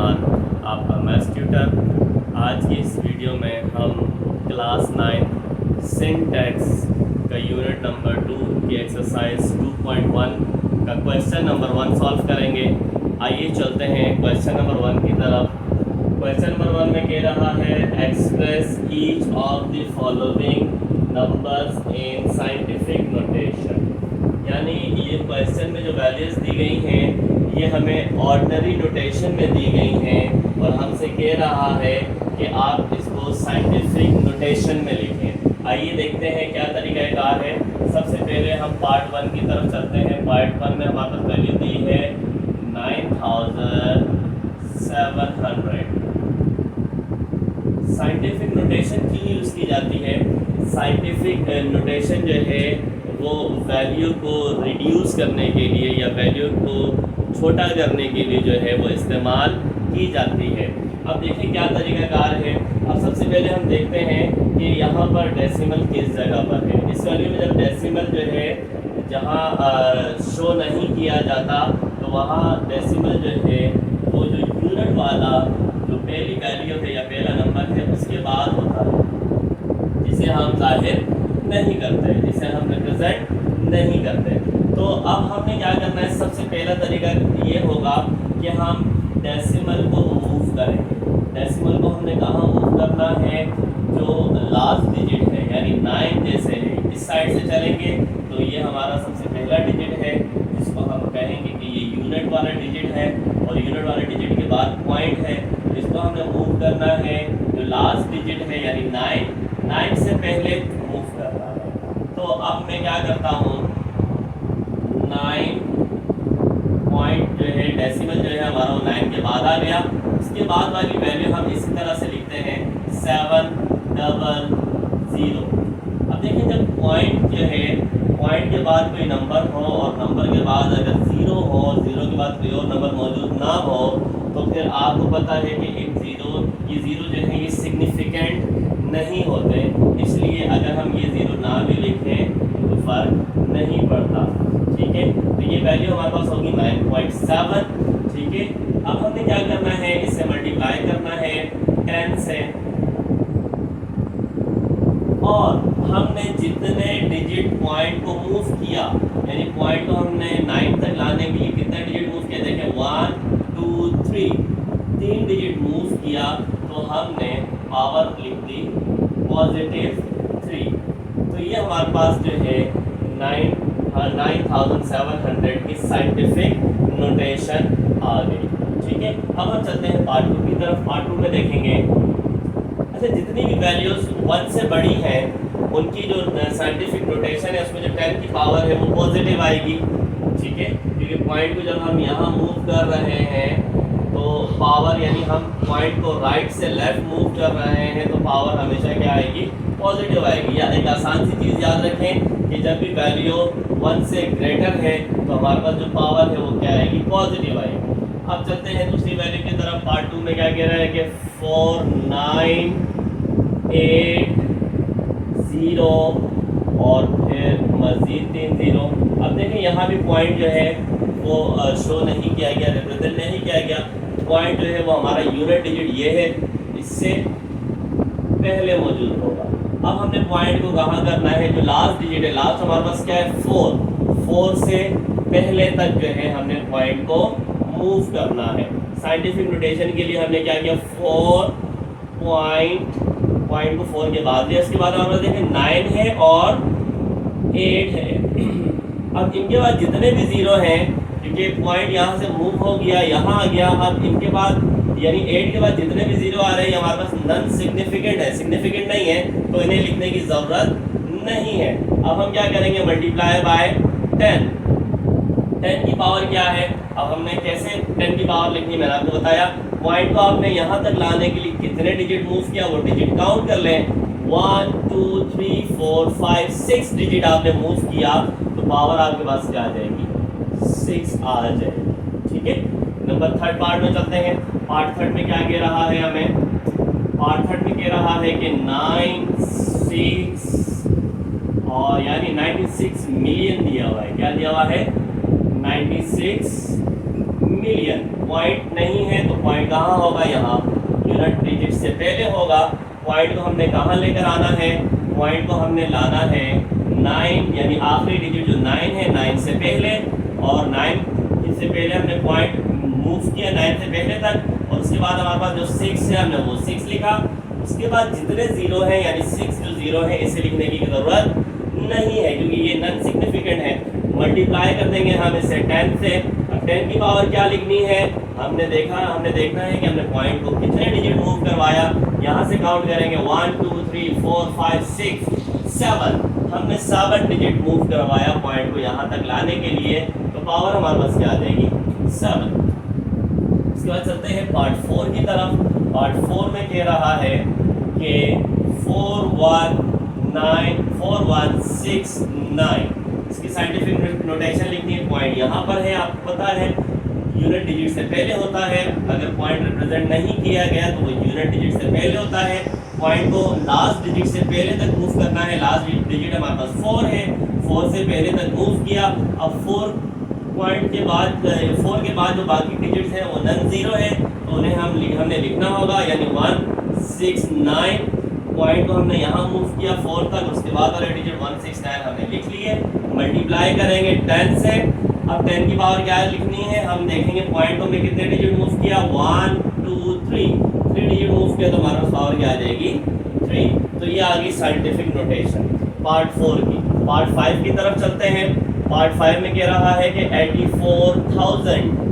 खान, आपका maths tutor. आज की इस वीडियो में हम क्लास 9 सिंटैक्स का यूनिट नंबर 2 की एक्सरसाइज 2.1 का क्वेश्चन नंबर 1 सॉल्व करेंगे। आइए चलते हैं क्वेश्चन नंबर 1 की तरफ। क्वेश्चन नंबर 1 में कह रहा है express each of the following numbers in scientific notation. यानी ये क्वेश्चन में जो वैल्यूज दी गई हैं ये हमें ऑर्डिनरी नोटेशन में दी गई हैं और हमसे कह रहा है कि आप इसको साइंटिफिक नोटेशन में लिखें। आइए देखते हैं क्या तरीक़ाकार है। सबसे पहले हम पार्ट 1 की तरफ चलते हैं। पार्ट 1 में हमारे पास वैल्यू दी है 9700। साइंटिफिक नोटेशन क्यों यूज़ की जाती है? साइंटिफिक नोटेशन जो है वो वैल्यू को रिड्यूस करने के लिए या वैल्यू को छोटा करने के लिए जो है वो इस्तेमाल की जाती है। अब देखिए क्या तरीक़ाकार है। अब सबसे पहले हम देखते हैं कि यहाँ पर डेसिमल किस जगह पर है। इस वैल्यू में जब डेसिमल जो है जहाँ शो नहीं किया जाता तो वहाँ डेसिमल जो है वो जो यूनिट वाला जो पहली वैल्यू है या पहला नंबर है उसके बाद होता है, जिसे हम जाहिर नहीं करते, जिसे हम रिप्रेजेंट नहीं करते। तो अब हमने क्या करना है, सबसे पहला तरीका ये होगा कि हम डेसिमल को मूव करेंगे। डेसिमल को हमने कहाँ मूव करना है? जो लास्ट डिजिट है यानी 9 जैसे है इस साइड से चलेंगे तो ये हमारा सबसे पहला डिजिट है जिसको हम कहेंगे कि ये यूनिट वाला डिजिट है और यूनिट वाले डिजिट के बाद पॉइंट है, इसको हमने मूव करना है। जो लास्ट डिजिट है यानी 9 से पहले मूव करना है। तो अब मैं क्या करता हूँ, 9 पॉइंट जो है डेसिमल जो है हमारा 9 के बाद आ गया। उसके बाद वाली वैल्यू हम इसी तरह से लिखते हैं 700। अब देखिए जब पॉइंट जो है पॉइंट के बाद कोई नंबर हो और नंबर के बाद अगर 0 हो और 0 के बाद कोई और नंबर मौजूद ना हो तो फिर आपको पता है कि ये ज़ीरो जो है ये सिग्निफिकेंट नहीं होते। इसलिए अगर हम ये 0 ना भी लिखें तो फ़र्क नहीं पड़ता। ठीक है, तो ये वैल्यू हमारे पास होगी 9.7। ठीक है, अब हमने क्या करना है, इसे मल्टीप्लाई करना है 10 से और हमने जितने डिजिट पॉइंट को मूव किया यानी पॉइंट को हमने 9 तक लाने के लिए कितने डिजिट मूव किए, देखें 1 2 3 डिजिट मूव किया तो हमने पावर लिख दी +3। तो ये हमारे पास जो है 9700 की साइंटिफिक नोटेशन आ गई। ठीक है, अब हम चलते हैं पार्ट 2 की तरफ। पार्ट 2 में देखेंगे अच्छा जितनी भी वैल्यूज़ 1 से बड़ी हैं उनकी जो साइंटिफिक नोटेशन है उसमें जो 10 की पावर है वो पॉजिटिव आएगी। ठीक है, क्योंकि पॉइंट को जब हम यहाँ मूव कर रहे हैं तो पावर यानी हम पॉइंट को राइट से लेफ्ट मूव कर रहे हैं तो पावर हमेशा क्या आएगी? पॉजिटिव आएगी। या एक आसान सी चीज़ याद रखें कि जब भी वैल्यू 1 से ग्रेटर है तो हमारे पास जो पावर है वो क्या आएगी? पॉजिटिव आएगी। अब चलते हैं दूसरी वैल्यू की तरफ। पार्ट 2 में क्या कह रहा है कि 4980 और फिर मज़ीद 3 0। अब देखें यहाँ भी पॉइंट जो है वो शो नहीं किया गया, रिप्रेजेंट नहीं किया गया। पॉइंट जो है वो हमारा यूनिट डिजिट ये है, इससे पहले मौजूद होगा। अब हमने पॉइंट को कहाँ करना है? जो लास्ट डिजिट है, लास्ट हमारे पास क्या है? 4 से पहले तक जो है हमने पॉइंट को मूव करना है। साइंटिफिक नोटेशन के लिए हमने क्या किया? 4 पॉइंट को 4 के बाद दिया। इसके बाद हमारे देखें 9 है और 8 है। अब इनके बाद जितने भी 0 हैं क्योंकि पॉइंट यहाँ से मूव हो गया यहाँ आ गया, अब इनके बाद यानी 8 के बाद जितने भी 0 आ रहे हैं हमारे पास नॉन सिग्निफिकेंट है, सिग्निफिकेंट नहीं है तो इन्हें लिखने की ज़रूरत नहीं है। अब हम क्या करेंगे? Multiply by 10। 10 की पावर क्या है? अब हमने कैसे 10 की पावर लिखनी मैंने आपको बताया। पॉइंट को आपने यहाँ तक लाने के लिए कितने डिजिट मूव किया वो डिजिट काउंट कर लें। 1 2 3 4 5 6 डिजिट आपने मूव किया तो पावर आपके पास क्या आ जाएगी? 6 आ जाएगी। ठीक है, नंबर 3 पार्ट में चलते हैं। पार्ट 3 में क्या कह रहा है हमें? पार्ट 3 में कह रहा है कि 96 और यानी 96 मिलियन दिया हुआ है। क्या दिया हुआ है? 96 मिलियन। पॉइंट नहीं है तो पॉइंट कहाँ होगा, यहाँ यूनिट डिजिट से पहले होगा। पॉइंट को हमने कहाँ लेकर आना है, पॉइंट को हमने लाना है 9, यानी आखिरी डिजिट जो 9 है 9 से पहले, और 9 से पहले हमने पॉइंट मूव किया 9 से पहले तक, और उसके बाद हमारे पास जो 6 है हमने वो 6 लिखा। उसके बाद जितने ज़ीरो हैं यानी 6 जो ज़ीरो है इसे लिखने की ज़रूरत नहीं है क्योंकि ये नॉन सिग्निफिकेंट है। मल्टीप्लाई कर देंगे हम इसे 10 से। अब 10 की पावर क्या लिखनी है, हमने देखना है कि हमने पॉइंट को कितने डिजिट मूव करवाया। यहाँ से काउंट करेंगे 1 2 3 4 5 6 7, हमने 7 डिजिट मूव करवाया पॉइंट को यहाँ तक लाने के लिए, तो पावर हमारे पास क्या आ जाएगी 7। उसके बाद चलते हैं पार्ट 4 की तरफ। पार्ट 4 में कह रहा है कि 4169 इसकी साइंटिफिक नोटेशन लिखनी है। पॉइंट यहाँ पर है, आपको पता है यूनिट डिजिट से पहले होता है। अगर पॉइंट रिप्रेजेंट नहीं किया गया तो वो यूनिट डिजिट से पहले होता है। पॉइंट को लास्ट डिजिट से पहले तक मूव करना है। लास्ट डिजिट हमारे पास 4 है, 4 से पहले तक मूव किया। अब 4 पॉइंट के बाद 4 के बाद जो बाकी डिजिट्स हैं वो नॉन ज़ीरो है, तो उन्हें हमने लिखना होगा, यानी 169 पॉइंट को हमने यहाँ मूव किया 4 तक, उसके बाद वाले डिजिट 169 हमने लिख लिए। मल्टीप्लाई करेंगे 10 से। अब 10 की पावर क्या लिखनी है, हम देखेंगे पॉइंट को हमने कितने डिजिट मूव किया, 1 2 3 डिजिट मूव किया, तो हमारे पास पावर क्या आ जाएगी 3। तो ये आ गई साइंटिफिक नोटेशन पार्ट 4 की। पार्ट 5 की तरफ चलते हैं। पार्ट 5 में कह रहा है कि 84,000।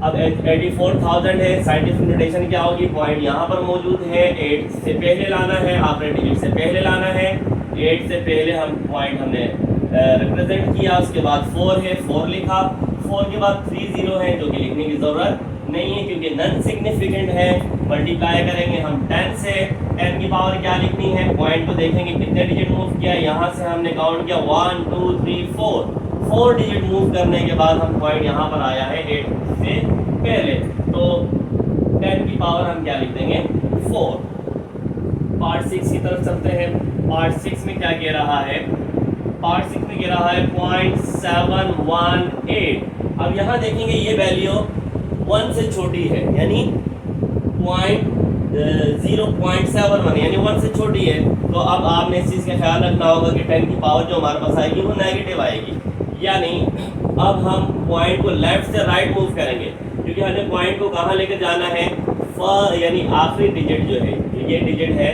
अब 84,000 है, साइंटिफिक नोटेशन क्या होगी, पॉइंट यहाँ पर मौजूद है, 8 से पहले लाना है, आपने डिजिट से पहले लाना है। 8 से पहले हम पॉइंट हमने रिप्रेजेंट किया, उसके बाद 4 है, 4 लिखा। 4 के बाद 3 ज़ीरो है जो कि लिखने की ज़रूरत नहीं है क्योंकि नॉन सिग्निफिकेंट है। मल्टीप्लाई करेंगे हम 10 से। 10 की पावर क्या लिखनी है, पॉइंट को देखेंगे कितने डिजिट मूव किया, यहाँ से हमने काउंट किया 1 2 3 4 डिजिट मूव करने के बाद हम पॉइंट यहाँ पर आया है 8 से पहले, तो 10 की पावर हम क्या लिख देंगे 4। पार्ट 6 की तरफ चलते हैं। पार्ट 6 में क्या कह रहा है, पार्ट 6 में कह रहा है 0.718। अब यहाँ देखेंगे ये वैल्यू 1 से छोटी है, यानी 0.71 यानी 1 से छोटी है। तो अब आपने इस चीज़ का ख्याल रखना होगा कि 10 की पावर जो हमारे पास आएगी वो नेगेटिव आएगी। यानी अब हम पॉइंट को लेफ्ट से राइट मूव करेंगे क्योंकि हमें पॉइंट को कहाँ लेकर जाना है, यानी आखिरी डिजिट जो है, ये डिजिट है,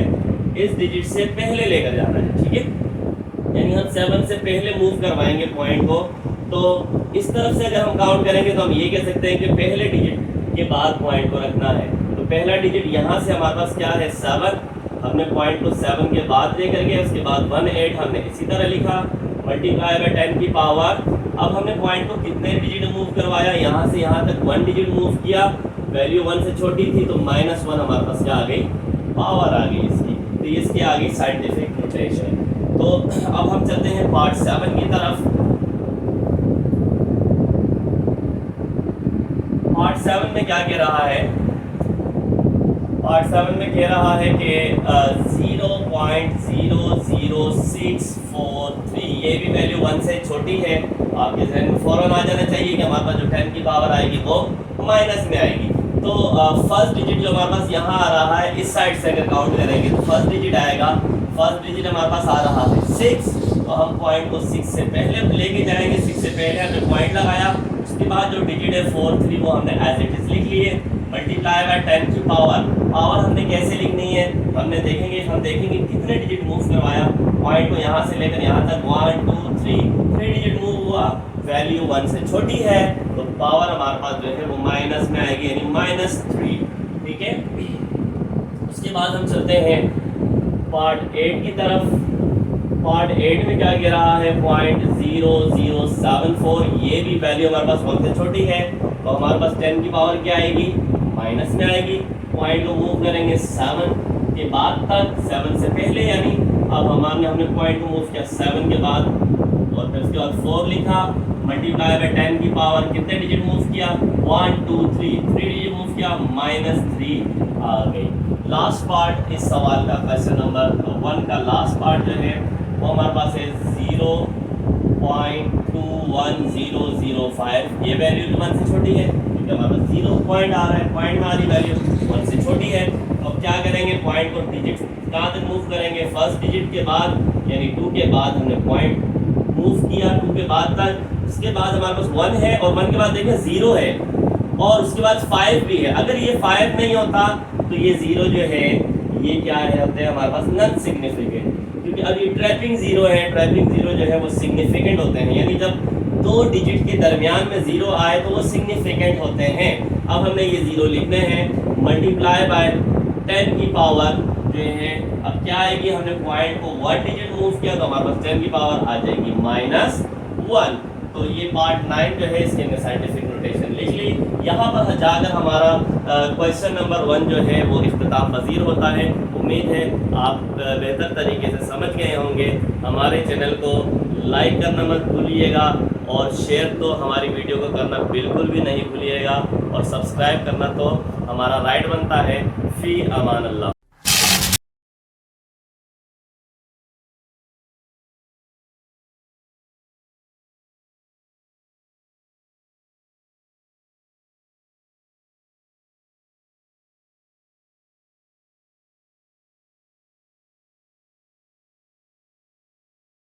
इस डिजिट से पहले लेकर जाना है, ठीक है। यानी हम 7 से पहले मूव करवाएंगे पॉइंट को। तो इस तरफ से अगर हम काउंट करेंगे तो हम ये कह सकते हैं कि पहले डिजिट के बाद पॉइंट को रखना है। तो पहला डिजिट यहाँ से हमारे पास क्या है 7, हमने पॉइंट को 7 के बाद लेकर गए, उसके बाद 18 हमने इसी तरह लिखा। मल्टीप्लाई बाय 10 की पावर। अब हमने पॉइंट को कितने डिजिट मूव करवाया, यहाँ से यहाँ तक 1 डिजिट मूव किया, वैल्यू 1 से छोटी थी तो -1 हमारे पास क्या आ गई, पावर आ गई इसकी। तो इसकी आ गई साइंटिफिक नोटेशन। तो अब हम चलते हैं पार्ट 7 की तरफ। पार्ट 7 में क्या कह रहा है, पार्ट 7 में कह रहा है कि 0.00643, ये भी वैल्यू 1 से छोटी है। आपके जहन में फ़ौरन आ जाना चाहिए कि हमारे पास जो 10 की पावर आएगी वो माइनस में आएगी। तो फर्स्ट डिजिट जो हमारे पास यहाँ आ रहा है, इस साइड से अगर काउंट करेंगे तो फर्स्ट डिजिट आएगा, फर्स्ट डिजिट हमारे पास आ रहा है 6। तो हम पॉइंट को 6 से पहले लेके जाएंगे, 6 से पहले हमने पॉइंट लगाया, उसके बाद जो डिजिट है 4 3 वो हमने एज इट इज लिख लिए। मल्टीप्लाई बाय 10 की पावर। पावर हमने कैसे लिखनी है, हम देखेंगे कितने डिजिट मूव करवाया, पॉइंट को यहाँ से लेकर यहाँ तक 1 2 3 डिजिट मूव हुआ, वैल्यू 1 से छोटी है तो पावर हमारे पास जो है वो माइनस में आएगी, यानी -3, ठीक है। उसके बाद हम चलते हैं पार्ट 8 की तरफ। पार्ट 8 में क्या कह रहा है, 0.0074, ये भी वैल्यू हमारे पास 1 से छोटी है, तो हमारे पास 10 की पावर क्या आएगी, माइनस में आएगी। पॉइंट को मूव करेंगे 7 के बाद तक, 7 से पहले, यानी अब हमने पॉइंट को मूव किया 7 के बाद, और फिर उसके बाद 4 लिखा। मल्टीप्लाई बाय 10 की पावर कितने डिजिट मूव किया, 1 2 3 डिजिट मूव किया, -3 आ गई। लास्ट पार्ट इस सवाल का, क्वेश्चन नंबर 1 का लास्ट पार्ट जो है वो हमारे पास है 0.00643। 0.21005, ये वैल्यू 1 से छोटी है क्योंकि हमारे पास 0 पॉइंट आ रहा है, पॉइंट में आ रही वैल्यू 1 से छोटी है। तो अब क्या करेंगे, पॉइंट को डिजिट कहाँ तक मूव करेंगे, फर्स्ट डिजिट के बाद यानी 2 के बाद हमने पॉइंट मूव किया 2 के बाद तक। उसके बाद हमारे पास 1 है और 1 के बाद देखिए 0 है और उसके बाद 5 भी है। अगर ये 5 नहीं होता तो ये 0 जो है ये क्या है होते हैं हमारे पास नॉन सिग्निफिकेंट, क्योंकि अब ये ट्रैपिंग 0 है, ट्रैपिंग 0 जो है वो सिग्निफिकेंट होते हैं, यानी जब 2 डिजिट के दरमियान में 0 आए तो वो सिग्निफिकेंट होते हैं। अब हमने ये 0 लिखने हैं, मल्टीप्लाई बाय 10 की पावर जो है, अब क्या आएगी, हमने पॉइंट को 1 डिजिट मूव किया तो हमारे पास 10 की पावर आ जाएगी -1। तो ये पार्ट 9 जो है इसके अंदर साइंटिफिक नोटेशन लिख ली। यहाँ पर जाकर हमारा क्वेश्चन नंबर 1 जो है वो इख्तिताम पजीर होता है। उम्मीद है आप बेहतर तरीके से समझ गए होंगे। हमारे चैनल को लाइक करना मत भूलिएगा और शेयर तो हमारी वीडियो को करना बिल्कुल भी नहीं भूलिएगा और सब्सक्राइब करना तो हमारा राइट बनता है। फ़ी अमान अल्लाह।